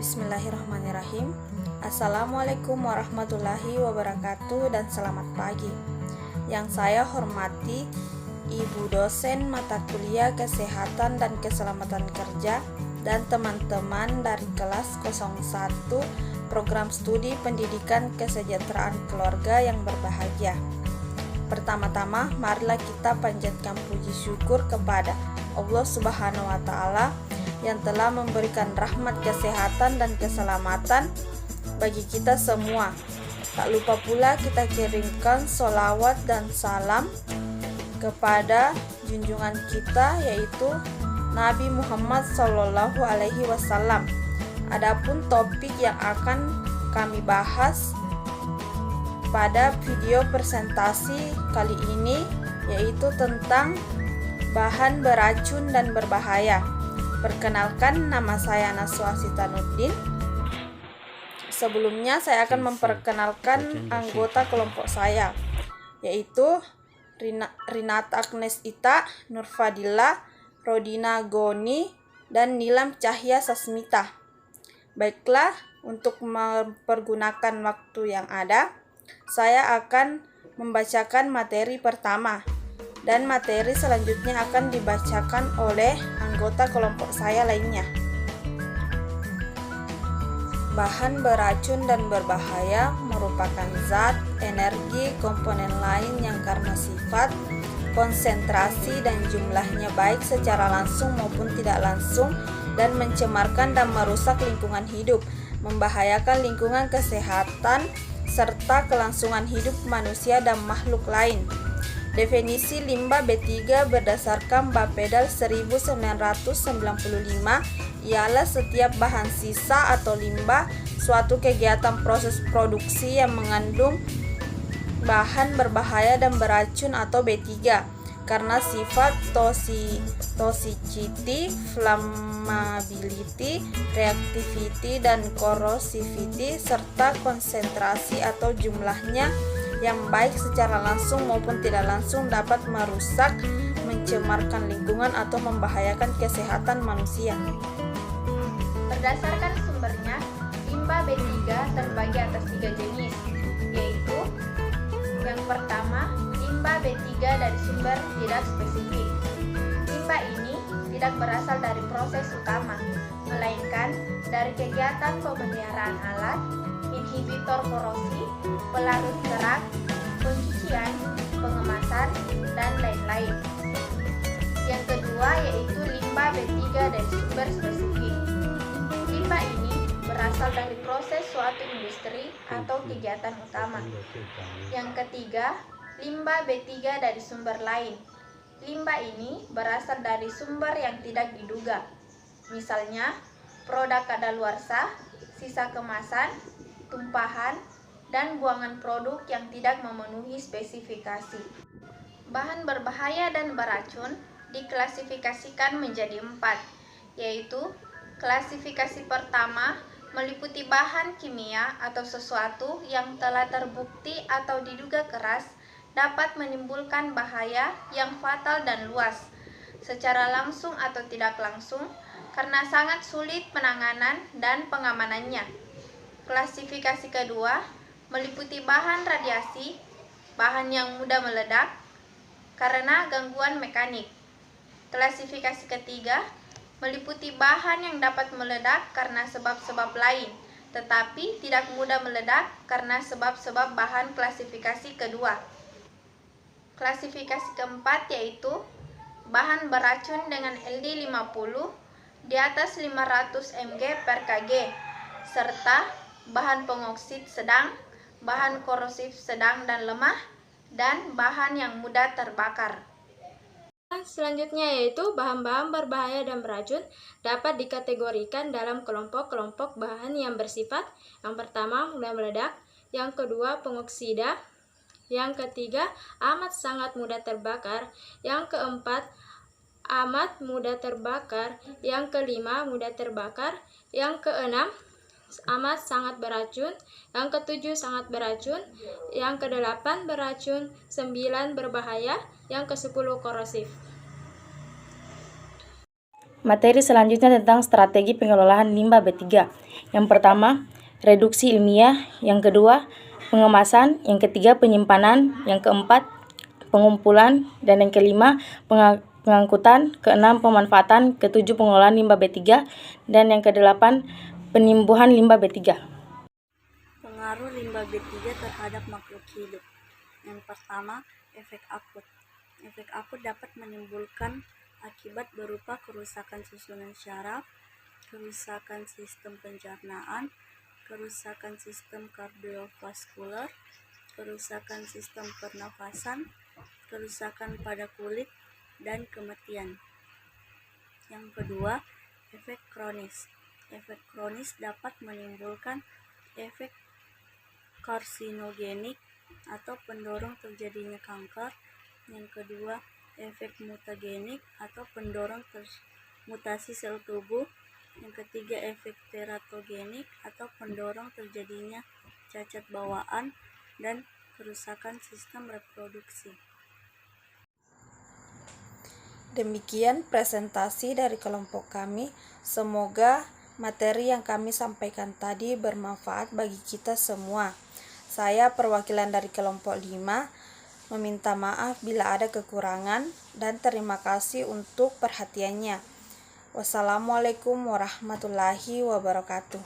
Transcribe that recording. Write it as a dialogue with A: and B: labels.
A: Bismillahirrahmanirrahim. Assalamualaikum warahmatullahi wabarakatuh dan selamat pagi. Yang saya hormati Ibu dosen mata kuliah Kesehatan dan Keselamatan Kerja dan teman-teman dari kelas 01 Program Studi Pendidikan Kesejahteraan Keluarga yang berbahagia. Pertama-tama, marilah kita panjatkan puji syukur kepada Allah Subhanahu wa Ta'ala yang telah memberikan rahmat kesehatan dan keselamatan bagi kita semua. Tak lupa pula kita kirimkan sholawat dan salam kepada junjungan kita, yaitu Nabi Muhammad SAW. Adapun topik yang akan kami bahas pada video presentasi kali ini yaitu tentang bahan beracun dan berbahaya. Perkenalkan, nama saya Naswa Sitanuddin. Sebelumnya saya akan memperkenalkan anggota kelompok saya, yaitu Rinata Agnes Ita, Nurfadila, Rodina Goni, dan Nilam Cahya Sasmita. Baiklah, untuk mempergunakan waktu yang ada, saya akan membacakan materi pertama, dan materi selanjutnya akan dibacakan oleh anggota kelompok saya lainnya. Bahan beracun dan berbahaya merupakan zat, energi, komponen lain yang karena sifat, konsentrasi, dan jumlahnya baik secara langsung maupun tidak langsung dan mencemarkan dan merusak lingkungan hidup, membahayakan lingkungan kesehatan, serta kelangsungan hidup manusia dan makhluk lain. Definisi limbah B3 berdasarkan Bapedal 1995 ialah setiap bahan sisa atau limbah suatu kegiatan proses produksi yang mengandung bahan berbahaya dan beracun atau B3 karena sifat toxicity, flammability, reactivity, dan corrosivity serta konsentrasi atau jumlahnya yang baik secara langsung maupun tidak langsung dapat merusak, mencemarkan lingkungan atau membahayakan kesehatan manusia.
B: Berdasarkan sumbernya, limbah B3 terbagi atas 3 jenis, yaitu yang pertama, limbah B3 dari sumber tidak spesifik. Limbah ini tidak berasal dari proses utama, melainkan dari kegiatan pemeliharaan alat, inhibitor korosi, pelarut gerak, pencucian, pengemasan, dan lain-lain. Yang kedua yaitu limbah B3 dari sumber spesifik. Limbah ini berasal dari proses suatu industri atau kegiatan utama. Yang ketiga, limbah B3 dari sumber lain. Limbah ini berasal dari sumber yang tidak diduga. Misalnya, produk kadaluarsa, sisa kemasan, tumpahan, dan buangan produk yang tidak memenuhi spesifikasi. Bahan berbahaya dan beracun diklasifikasikan menjadi 4, yaitu klasifikasi pertama meliputi bahan kimia atau sesuatu yang telah terbukti atau diduga keras dapat menimbulkan bahaya yang fatal dan luas, secara langsung atau tidak langsung, karena sangat sulit penanganan dan pengamanannya. Klasifikasi kedua meliputi bahan radiasi, bahan yang mudah meledak karena gangguan mekanik. Klasifikasi ketiga meliputi bahan yang dapat meledak karena sebab-sebab lain, tetapi tidak mudah meledak karena sebab-sebab bahan klasifikasi kedua. Klasifikasi keempat yaitu bahan beracun dengan LD 50 di atas 500 mg per kg, serta bahan pengoksid sedang, bahan korosif sedang dan lemah, dan bahan yang mudah terbakar.
C: Selanjutnya yaitu bahan-bahan berbahaya dan beracun dapat dikategorikan dalam kelompok-kelompok bahan yang bersifat yang pertama mudah meledak, yang kedua pengoksida, yang ketiga amat sangat mudah terbakar, yang keempat amat mudah terbakar, yang kelima mudah terbakar, yang keenam amat sangat beracun, yang ketujuh sangat beracun, yang kedelapan beracun, 9 berbahaya, yang ke-10 korosif.
D: Materi selanjutnya tentang strategi pengelolaan limbah B3. Yang pertama, reduksi ilmiah. Yang kedua, pengemasan. Yang ketiga, penyimpanan. Yang keempat, pengumpulan. Dan yang kelima, pengangkutan. Keenam, pemanfaatan. Ketujuh, pengelolaan limbah B3. Dan yang kedelapan, penimbuhan limbah B3.
E: Pengaruh limbah B3 terhadap makhluk hidup. Yang pertama, efek akut. Efek akut dapat menimbulkan akibat berupa kerusakan susunan syaraf, kerusakan sistem pencernaan, kerusakan sistem kardiovaskular, kerusakan sistem pernafasan, kerusakan pada kulit, dan kematian. Yang kedua, efek kronis. Efek kronis dapat menimbulkan efek karsinogenik atau pendorong terjadinya kanker. Yang kedua, efek mutagenik atau pendorong mutasi sel tubuh. Yang ketiga, efek teratogenik atau pendorong terjadinya cacat bawaan dan kerusakan sistem reproduksi.
A: Demikian presentasi dari kelompok kami. Semoga materi yang kami sampaikan tadi bermanfaat bagi kita semua. Saya perwakilan dari kelompok 5 meminta maaf bila ada kekurangan dan terima kasih untuk perhatiannya. Wassalamualaikum warahmatullahi wabarakatuh.